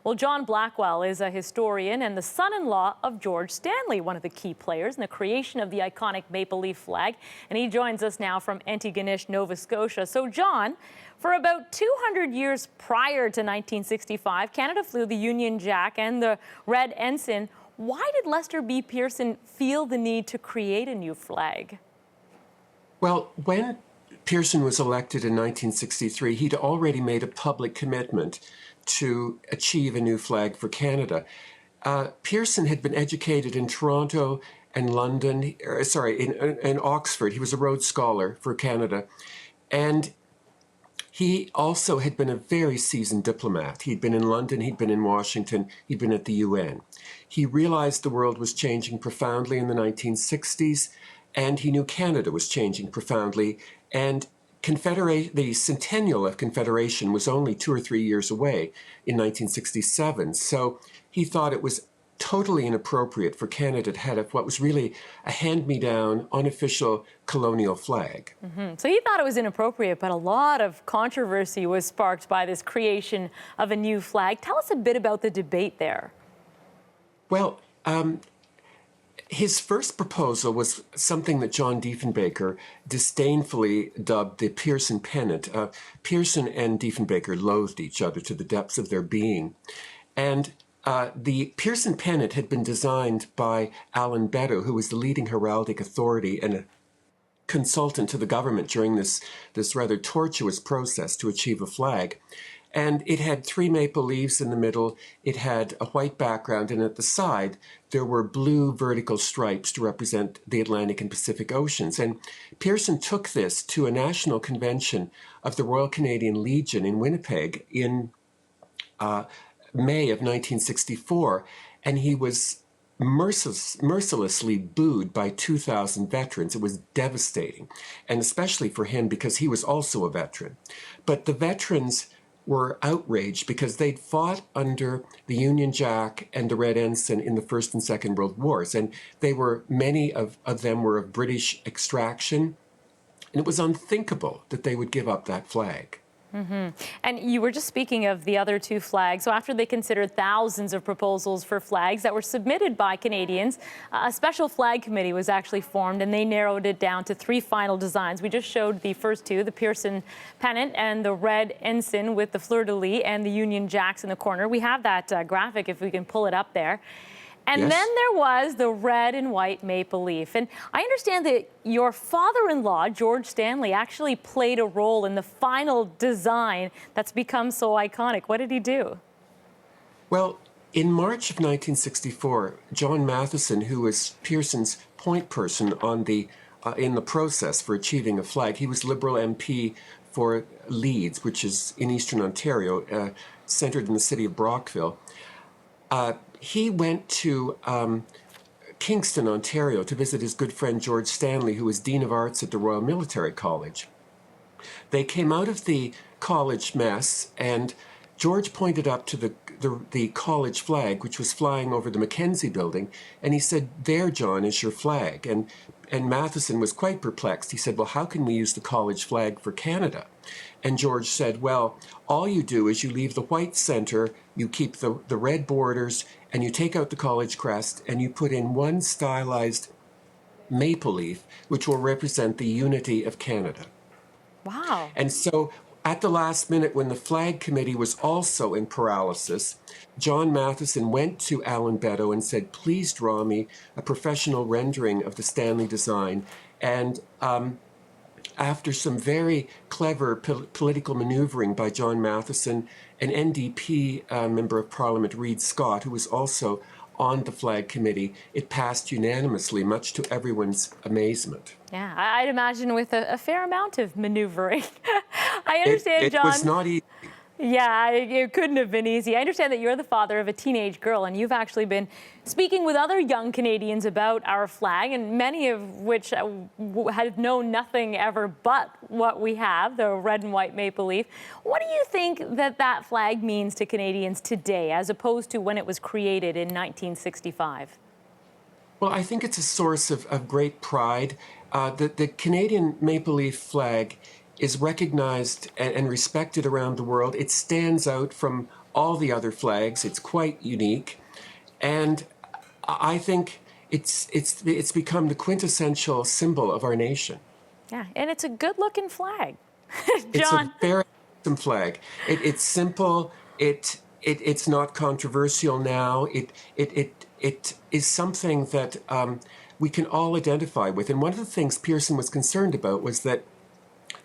Well, John Blackwell is a historian and the son-in-law of George Stanley, one of the key players in the creation of the iconic maple leaf flag. And he joins us now from Antigonish, Nova Scotia. So, John, for about 200 years prior to 1965, Canada flew the Union Jack and the Red Ensign. Why did Lester B. Pearson feel the need to create a new flag? Well, when Pearson was elected in 1963, he'd already made a public commitment to achieve a new flag for Canada. Pearson had been educated in Toronto and London, in Oxford. He was a Rhodes Scholar for Canada. And he also had been a very seasoned diplomat. He'd been in London, he'd been in Washington, he'd been at the UN. He realized the world was changing profoundly in the 1960s, and he knew Canada was changing profoundly. And the centennial of Confederation was only 2 or 3 years away in 1967. So he thought it was totally inappropriate for Canada to have what was really a hand-me-down, unofficial colonial flag. So he thought it was inappropriate, but a lot of controversy was sparked by this creation of a new flag. Tell us a bit about the debate there. Well, his first proposal was something that John Diefenbaker disdainfully dubbed the Pearson pennant. Pearson and Diefenbaker loathed each other to the depths of their being. And the Pearson pennant had been designed by Alan Beddoe, who was the leading heraldic authority and a consultant to the government during this rather tortuous process to achieve a flag. And it had 3 maple leaves in the middle, it had a white background, and at the side there were blue vertical stripes to represent the Atlantic and Pacific Oceans. And Pearson took this to a national convention of the Royal Canadian Legion in Winnipeg in May of 1964, and he was mercilessly booed by 2,000 veterans. It was devastating, and especially for him because he was also a veteran. But the veterans were outraged because they'd fought under the Union Jack and the Red Ensign in the First and Second World Wars, and many of them were of British extraction, and it was unthinkable that they would give up that flag. And you were just speaking of the other 2 flags. So after they considered thousands of proposals for flags that were submitted by Canadians, a special flag committee was actually formed, and they narrowed it down to 3 final designs. We just showed the first 2, the Pearson pennant and the Red Ensign with the fleur-de-lis and the Union Jacks in the corner. We have that graphic if we can pull it up there. And Yes. then there was the red and white maple leaf. And I understand that your father-in-law, George Stanley, actually played a role in the final design that's become so iconic. What did he do? Well, in March of 1964, John Matheson, who was Pearson's point person in the process for achieving a flag, he was Liberal MP for Leeds, which is in Eastern Ontario, centered in the city of Brockville. He went to Kingston, Ontario, to visit his good friend George Stanley, who was Dean of Arts at the Royal Military College. They came out of the college mess, and George pointed up to the college flag, which was flying over the Mackenzie building, and he said, "There, John, is your flag." And Matheson was quite perplexed. He said, "Well, how can we use the college flag for Canada?" And George said, "Well, all you do is you leave the white center, you keep the red borders, and you take out the college crest, and you put in 1 stylized maple leaf, which will represent the unity of Canada." Wow. And so at the last minute, when the flag committee was also in paralysis, John Matheson went to Alan Beddoe and said, "Please draw me a professional rendering of the Stanley design." And after some very clever political maneuvering by John Matheson, an NDP member of Parliament, Reid Scott, who was also on the flag committee, it passed unanimously, much to everyone's amazement. Yeah, I'd imagine with a fair amount of maneuvering. I understand, John. It was not easy. Yeah, it couldn't have been easy. I understand that you're the father of a teenage girl, and you've actually been speaking with other young Canadians about our flag, and many of which have known nothing ever but what we have, the red and white maple leaf. What do you think that flag means to Canadians today, as opposed to when it was created in 1965? Well, I think it's a source of great pride. The Canadian maple leaf flag is recognized and respected around the world. It stands out from all the other flags. It's quite unique. And I think it's become the quintessential symbol of our nation. Yeah, and it's a good-looking flag. It's John. a very awesome flag. It's simple. It's not controversial now. It is something that we can all identify with. And one of the things Pearson was concerned about was that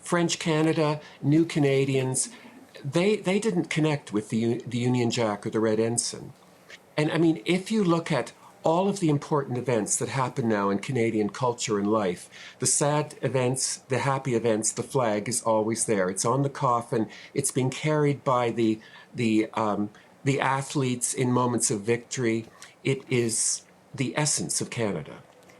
French Canada, New Canadians, they didn't connect with the Union Jack or the Red Ensign. And I mean, if you look at all of the important events that happen now in Canadian culture and life, the sad events, the happy events, the flag is always there. It's on the coffin. It's being carried by the athletes in moments of victory. It is the essence of Canada.